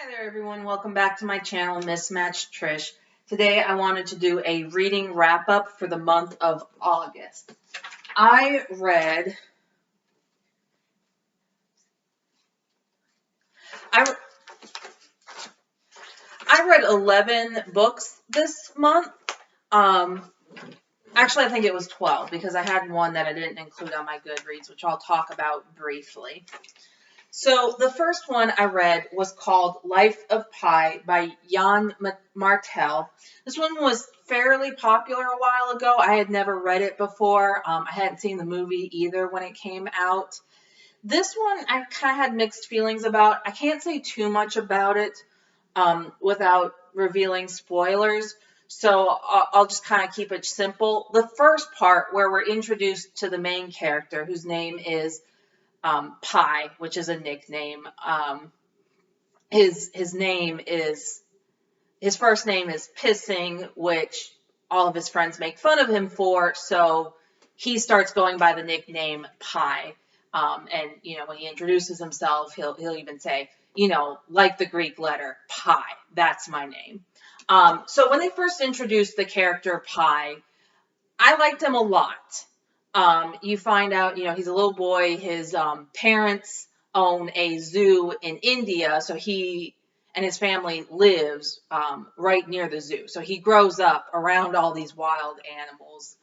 Hi there everyone, welcome back to my channel, Mismatched Trish. Today I wanted to do a reading wrap-up for the month of August. I read 11 books this month. Actually I think it was 12 because I had one that I didn't include on my Goodreads, which I'll talk about briefly. So the first one I read was called Life of Pi by Jan Martel. This one was fairly popular a while ago. I had never read it before. I hadn't seen the movie either when it came out. This one I kind of had mixed feelings about. I can't say too much about it without revealing spoilers. So I'll just kind of keep it simple. The first part where we're introduced to the main character, whose name is Pi, which is a nickname. His first name is Pissing, which all of his friends make fun of him for. So he starts going by the nickname Pi. And when he introduces himself, he'll even say, like the Greek letter Pi. That's my name. So when they first introduced the character Pi, I liked him a lot. You find out, he's a little boy. His parents own a zoo in India, so he and his family lives right near the zoo. So he grows up around all these wild animals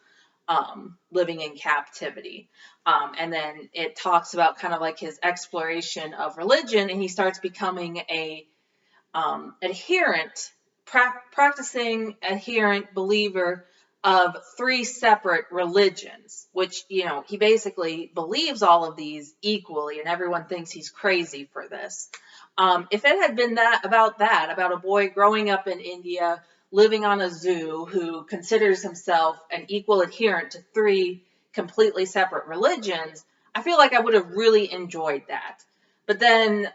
living in captivity. And then it talks about kind of like his exploration of religion, and he starts becoming a practicing adherent believer of 3 separate religions, which, he basically believes all of these equally, and everyone thinks he's crazy for this. If it had been about a boy growing up in India, living on a zoo, who considers himself an equal adherent to 3 completely separate religions, I feel like I would have really enjoyed that. But then,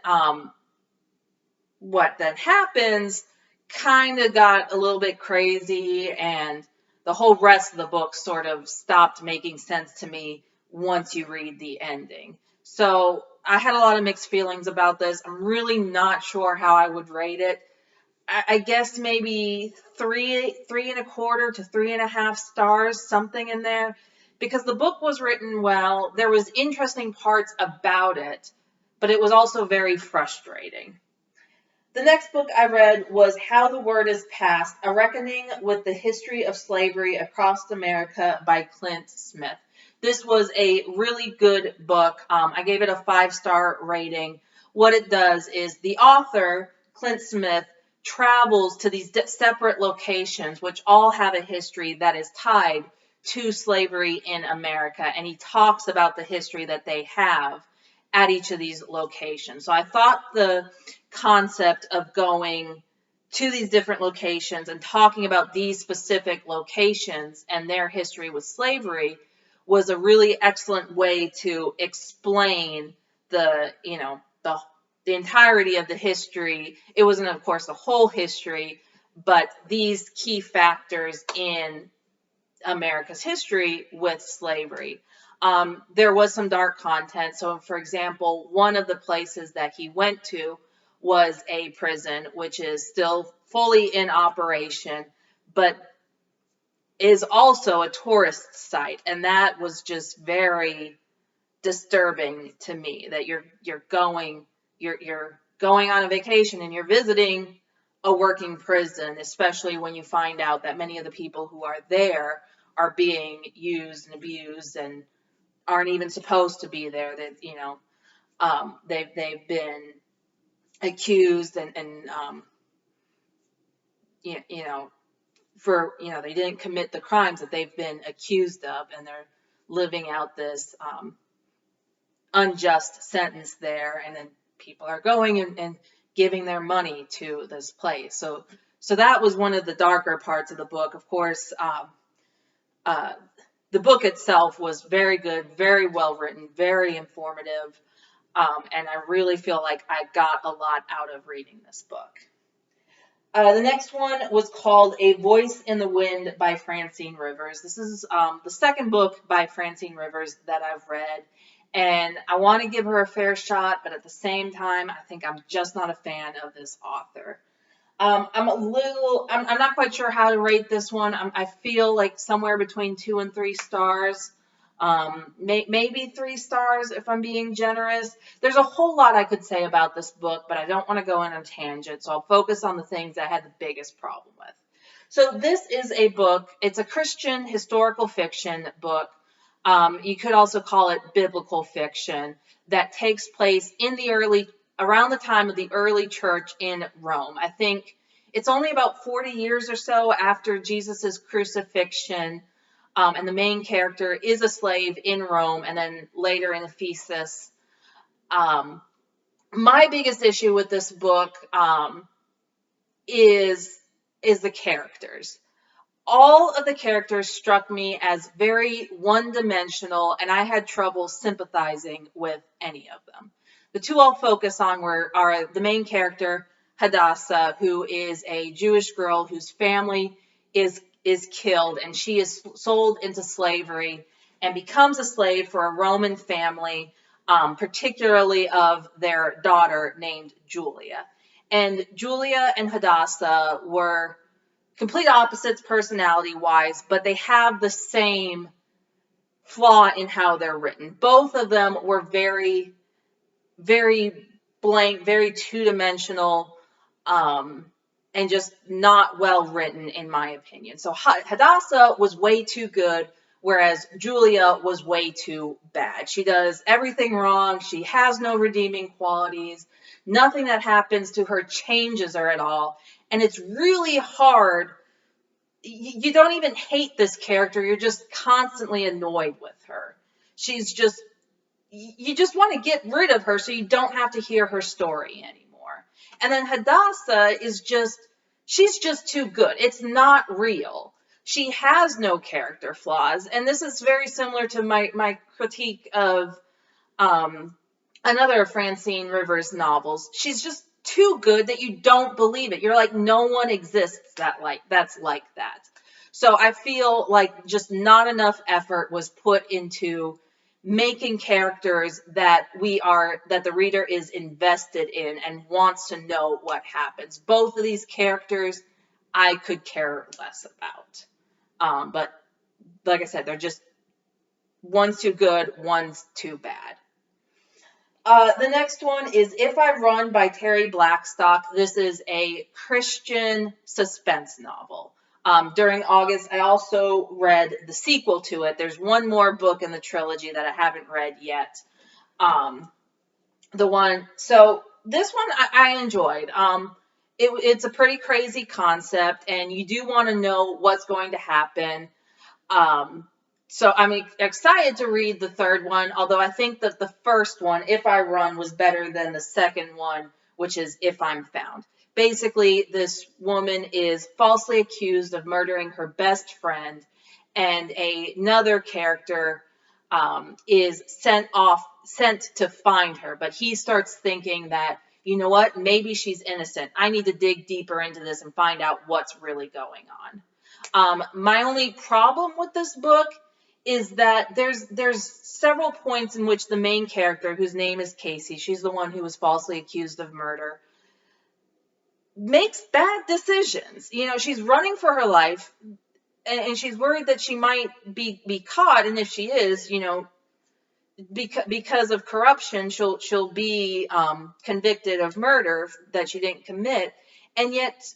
what then happens kind of got a little bit crazy, and the whole rest of the book sort of stopped making sense to me once you read the ending. So I had a lot of mixed feelings about this. I'm really not sure how I would rate it. I guess maybe 3.25 to 3.5 stars, something in there, because the book was written well. There was interesting parts about it, but it was also very frustrating. The next book I read was How the Word is Passed, A Reckoning with the History of Slavery Across America by Clint Smith. This was a really good book. I gave it a 5-star rating. What it does is the author, Clint Smith, travels to these separate locations, which all have a history that is tied to slavery in America, and he talks about the history that they have at each of these locations. So I thought the concept of going to these different locations and talking about these specific locations and their history with slavery was a really excellent way to explain the entirety of the history. It wasn't, of course, the whole history, but these key factors in America's history with slavery. There was some dark content. So, for example, one of the places that he went to was a prison, which is still fully in operation, but is also a tourist site. And that was just very disturbing to me, that you're going on a vacation and you're visiting a working prison, especially when you find out that many of the people who are there are being used and abused and aren't even supposed to be there. That they've been accused and for they didn't commit the crimes that they've been accused of, and they're living out this unjust sentence there, and then people are going and giving their money to this place. So that was one of the darker parts of the book. Of course, the book itself was very good, very well written, very informative, and I really feel like I got a lot out of reading this book. The next one was called A Voice in the Wind by Francine Rivers. This is the second book by Francine Rivers that I've read, and I want to give her a fair shot, but at the same time, I think I'm just not a fan of this author. I'm not quite sure how to rate this one. I feel like somewhere between 2 and 3 stars. Maybe 3 stars if I'm being generous. There's a whole lot I could say about this book, but I don't want to go on a tangent, so I'll focus on the things I had the biggest problem with. So this is a book, it's a Christian historical fiction book. You could also call it biblical fiction that takes place in the around the time of the early church in Rome. I think it's only about 40 years or so after Jesus's crucifixion, and the main character is a slave in Rome, and then later in Ephesus. My biggest issue with this book is the characters. All of the characters struck me as very one-dimensional, and I had trouble sympathizing with any of them. The two I'll focus on are the main character, Hadassah, who is a Jewish girl whose family is killed, and she is sold into slavery and becomes a slave for a Roman family, particularly of their daughter named Julia. And Julia and Hadassah were complete opposites personality-wise, but they have the same flaw in how they're written. Both of them were very, very blank, very two-dimensional, and just not well written, in my opinion. So Hadassah was way too good, whereas Julia was way too bad. She does everything wrong. She has no redeeming qualities. Nothing that happens to her changes her at all. And it's really hard. You don't even hate this character. You're just constantly annoyed with her. You just want to get rid of her so you don't have to hear her story anymore. And then Hadassah she's just too good. It's not real. She has no character flaws. And this is very similar to my critique of another of Francine Rivers' novels. She's just too good that you don't believe it. You're like, no one exists that's like that. So I feel like just not enough effort was put into making characters that the reader is invested in and wants to know what happens. Both of these characters I could care less about. But like I said, they're just, one's too good, one's too bad. The next one is If I Run by Terry Blackstock. This is a Christian suspense novel. During August, I also read the sequel to it. There's one more book in the trilogy that I haven't read yet. This one I enjoyed. It's a pretty crazy concept, and you do want to know what's going to happen. So I'm excited to read the third one, although I think that the first one, If I Run, was better than the second one, which is If I'm Found. Basically, this woman is falsely accused of murdering her best friend, and another character is sent to find her. But he starts thinking that, you know what, maybe she's innocent. I need to dig deeper into this and find out what's really going on. My only problem with this book is that there's several points in which the main character, whose name is Casey, she's the one who was falsely accused of murder, makes bad decisions. She's running for her life, and she's worried that she might be caught, and if she is, because of corruption, she'll be convicted of murder that she didn't commit, and yet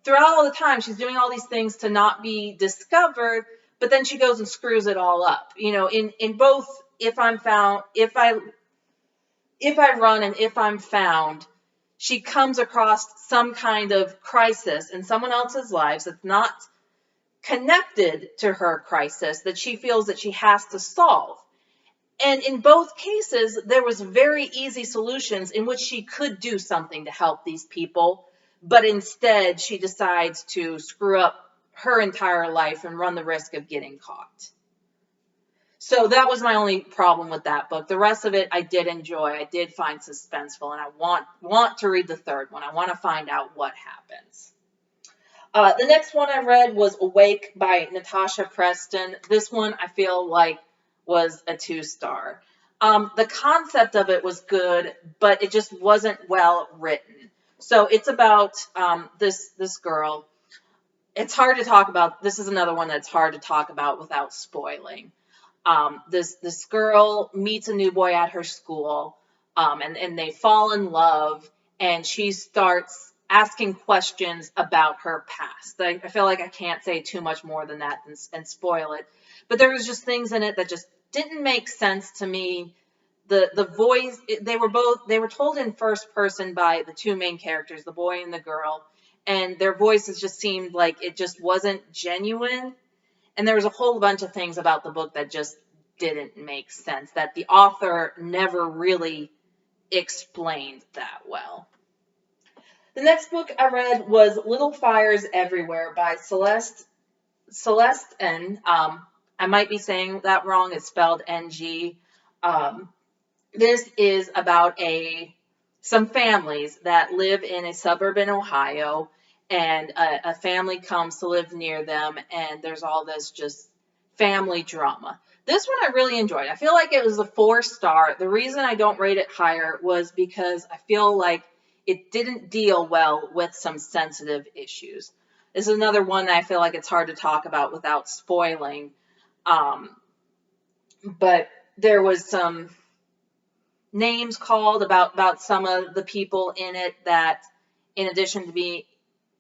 throughout all the time she's doing all these things to not be discovered, but then she goes and screws it all up. In both If I Run and If I'm Found, she comes across some kind of crisis in someone else's lives that's not connected to her crisis that she feels that she has to solve. And in both cases, there was very easy solutions in which she could do something to help these people, but instead she decides to screw up her entire life and run the risk of getting caught. So that was my only problem with that book. The rest of it I did enjoy. I did find suspenseful, and I want to read the third one. I want to find out what happens. The next one I read was Awake by Natasha Preston. This one I feel like was a 2-star. The concept of it was good, but it just wasn't well written. So it's about this girl. It's hard to talk about. This is another one that's hard to talk about without spoiling. This girl meets a new boy at her school, and they fall in love, and she starts asking questions about her past. I feel like I can't say too much more than that and spoil it, but there was just things in it that just didn't make sense to me. The voice, they were told in first person by the two main characters, the boy and the girl, and their voices just seemed like it just wasn't genuine. And there was a whole bunch of things about the book that just didn't make sense, that the author never really explained that well. The next book I read was Little Fires Everywhere by Celeste N. I might be saying that wrong. It's spelled N-G. This is about some families that live in a suburb in Ohio, and a family comes to live near them, and there's all this just family drama. This one I really enjoyed. I feel like it was a 4-star. The reason I don't rate it higher was because I feel like it didn't deal well with some sensitive issues. This is another one that I feel like it's hard to talk about without spoiling. But there was some names called about some of the people in it that, in addition to be,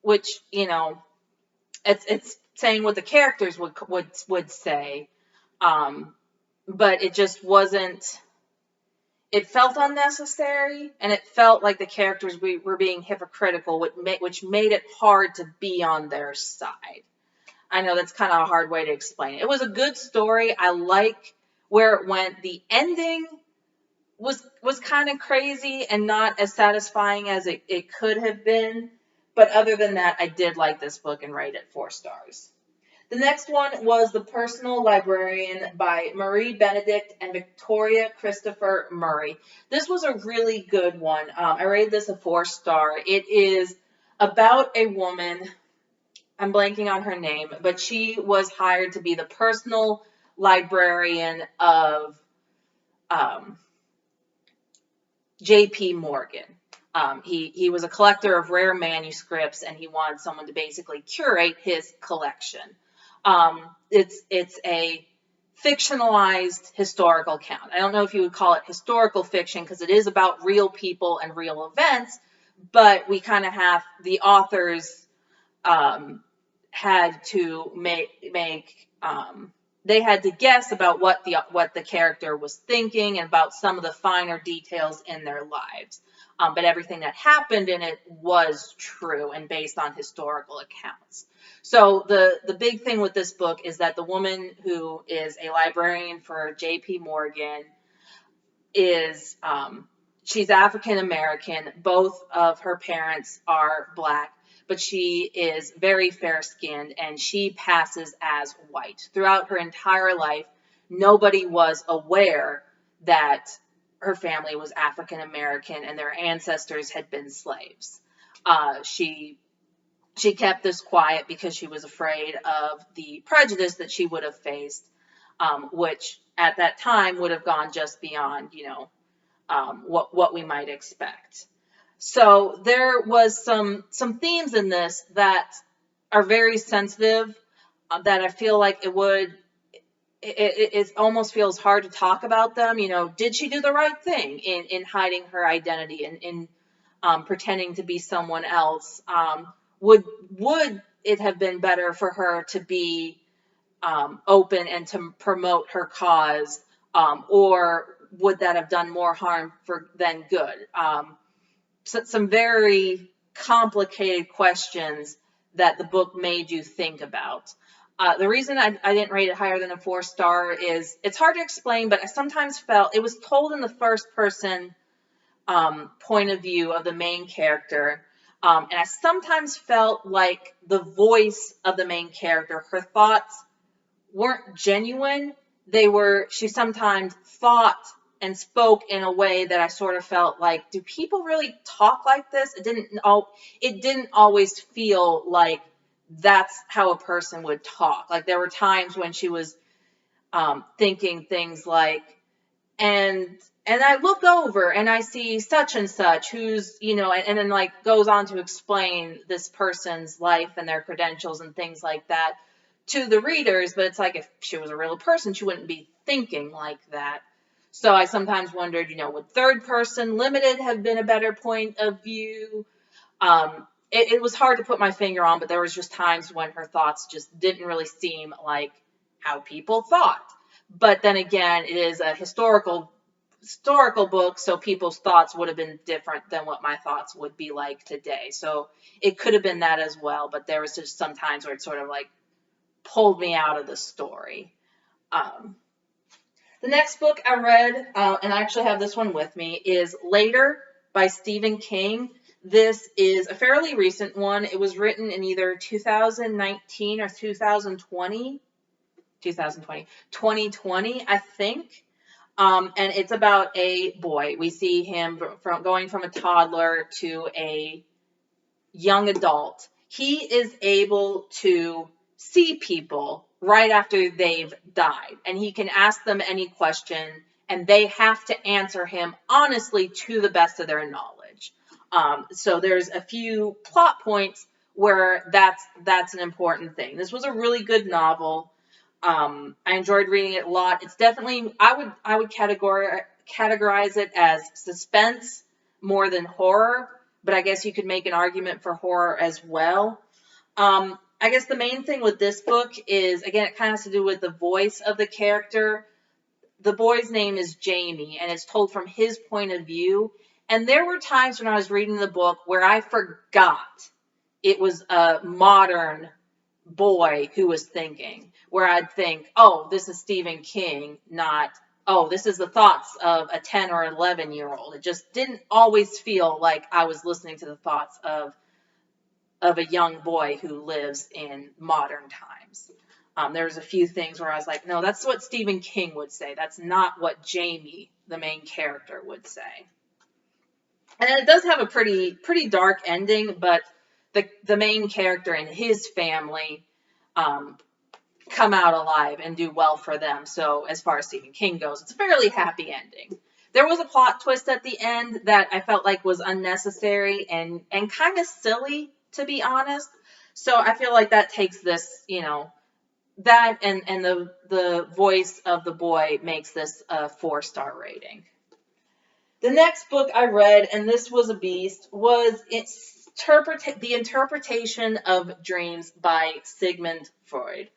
which, it's saying what the characters would say, but it just wasn't. It felt unnecessary, and it felt like the characters were being hypocritical, which made it hard to be on their side. I know that's kind of a hard way to explain it. It was a good story. I like where it went. The ending was kind of crazy and not as satisfying as it could have been. But other than that, I did like this book and rate it 4 stars. The next one was The Personal Librarian by Marie Benedict and Victoria Christopher Murray. This was a really good one. I rated this a 4-star. It is about a woman, I'm blanking on her name, but she was hired to be the personal librarian of J.P. Morgan. He was a collector of rare manuscripts, and he wanted someone to basically curate his collection. It's a fictionalized historical account. I don't know if you would call it historical fiction because it is about real people and real events, but we kind of have the authors had to they had to guess about what the character was thinking and about some of the finer details in their lives. But everything that happened in it was true and based on historical accounts. So the big thing with this book is that the woman who is a librarian for J.P. Morgan is she's African American. Both of her parents are Black, but she is very fair-skinned, and she passes as white. Throughout her entire life, nobody was aware that her family was African American and their ancestors had been slaves. She kept this quiet because she was afraid of the prejudice that she would have faced, which at that time would have gone just beyond, what we might expect. So there was some themes in this that are very sensitive, that I feel like it almost feels hard to talk about them. Did she do the right thing in hiding her identity and in pretending to be someone else? Would it have been better for her to be open and to promote her cause, or would that have done more harm than good? Some very complicated questions that the book made you think about. The reason I didn't rate it higher than a 4-star is it's hard to explain, but I sometimes felt it was told in the first person point of view of the main character. And I sometimes felt like the voice of the main character, her thoughts weren't genuine. She sometimes thought and spoke in a way that I sort of felt like, do people really talk like this? It didn't always feel like that's how a person would talk. Like there were times when she was thinking things like, and I look over and I see such and such who's, and then like goes on to explain this person's life and their credentials and things like that to the readers. But it's like, if she was a real person, she wouldn't be thinking like that. So I sometimes wondered, would third person limited have been a better point of view? It was hard to put my finger on, but there was just times when her thoughts just didn't really seem like how people thought. But then again, it is a historical book, so people's thoughts would have been different than what my thoughts would be like today. So it could have been that as well, but there was just some times where it sort of like pulled me out of the story. The next book I read, and I actually have this one with me, is Later by Stephen King. This is a fairly recent one. It was written in either 2019 or 2020, 2020, I think. And it's about a boy. We see him going from a toddler to a young adult. He is able to see people right after they've died, and he can ask them any question, and they have to answer him honestly to the best of their knowledge. So there's a few plot points where that's an important thing. This was a really good novel. I enjoyed reading it a lot. It's definitely, I would categorize it as suspense more than horror, but I guess you could make an argument for horror as well. I guess the main thing with this book is, again, it kind of has to do with the voice of the character. The boy's name is Jamie, and it's told from his point of view. And there were times when I was reading the book where I forgot it was a modern boy who was thinking, where I'd think, oh, this is Stephen King, not, oh, this is the thoughts of a 10 or 11-year-old. It just didn't always feel like I was listening to the thoughts of a young boy who lives in modern times. There's a few things where I was like, no, that's what Stephen King would say. That's not what Jamie, the main character, would say. And it does have a pretty dark ending, but the main character and his family come out alive and do well for them. So as far as Stephen King goes, it's a fairly happy ending. There was a plot twist at the end that I felt like was unnecessary and kind of silly, to be honest. So I feel like that takes this, that and the voice of the boy makes this a 4-star rating. The next book I read, and this was a beast, was The Interpretation of Dreams by Sigmund Freud.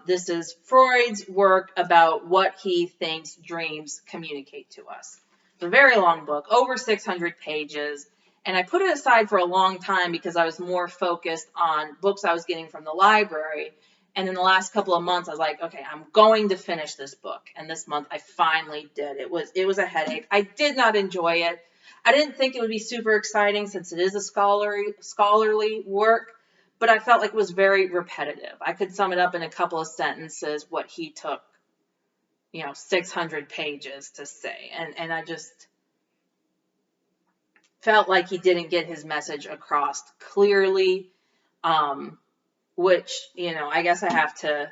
This is Freud's work about what he thinks dreams communicate to us. It's a very long book, over 600 pages, and I put it aside for a long time because I was more focused on books I was getting from the library. And in the last couple of months, I was like, okay, I'm going to finish this book. And this month, I finally did. It was a headache. I did not enjoy it. I didn't think it would be super exciting since it is a scholarly work, but I felt like it was very repetitive. I could sum it up in a couple of sentences what he took, 600 pages to say. And I just felt like he didn't get his message across clearly, which, I guess I have to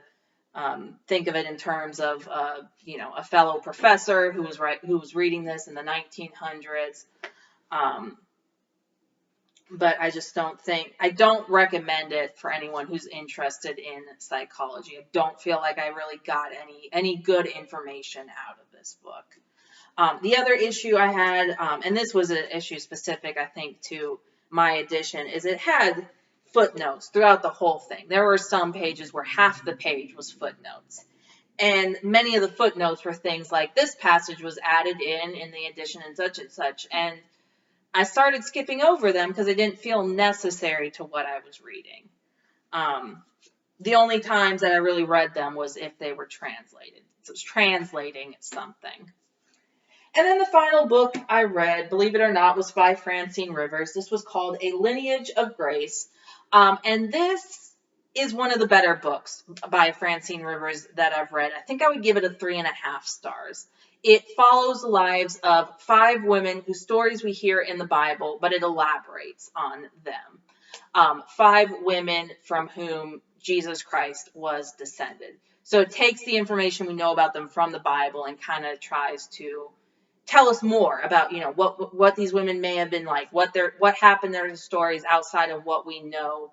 think of it in terms of, a fellow professor who was reading this in the 1900s. But I just I don't recommend it for anyone who's interested in psychology. I don't feel like I really got any good information out of this book. The other issue I had, and this was an issue specific, I think, to my edition, is it had footnotes throughout the whole thing. There were some pages where half the page was footnotes. And many of the footnotes were things like, this passage was added in the edition and such. And I started skipping over them because they didn't feel necessary to what I was reading. The only times that I really read them was if they were translated. So it was translating something. And then the final book I read, believe it or not, was by Francine Rivers. This was called A Lineage of Grace. And this is one of the better books by Francine Rivers that I've read. I think I would give it a 3.5 stars. It follows the lives of 5 women whose stories we hear in the Bible, but it elaborates on them. 5 women from whom Jesus Christ was descended. So it takes the information we know about them from the Bible and kind of tries to tell us more about, what these women may have been like, what happened in their stories outside of what we know,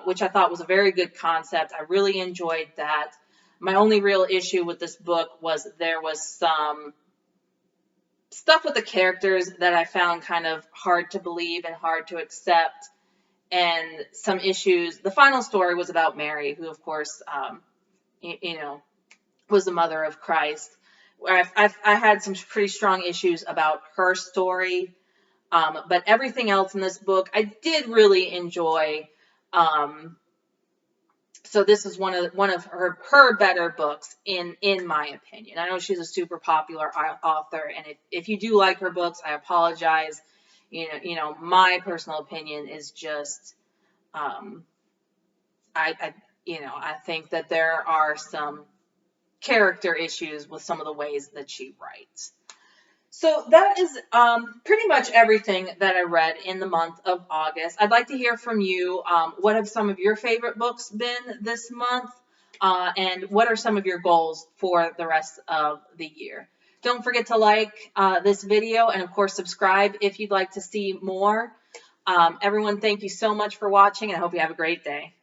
which I thought was a very good concept. I really enjoyed that. My only real issue with this book was there was some stuff with the characters that I found kind of hard to believe and hard to accept, and some issues. The final story was about Mary, who, of course, was the mother of Christ. I had some pretty strong issues about her story, but everything else in this book I did really enjoy. So this is one of her better books in my opinion. I know she's a super popular author, and if you do like her books, I apologize. My personal opinion is just I think that there are some character issues with some of the ways that she writes. So that is pretty much everything that I read in the month of August. I'd like to hear from you. What have some of your favorite books been this month? And what are some of your goals for the rest of the year? Don't forget to like this video, and of course subscribe if you'd like to see more. Everyone, thank you so much for watching, and I hope you have a great day.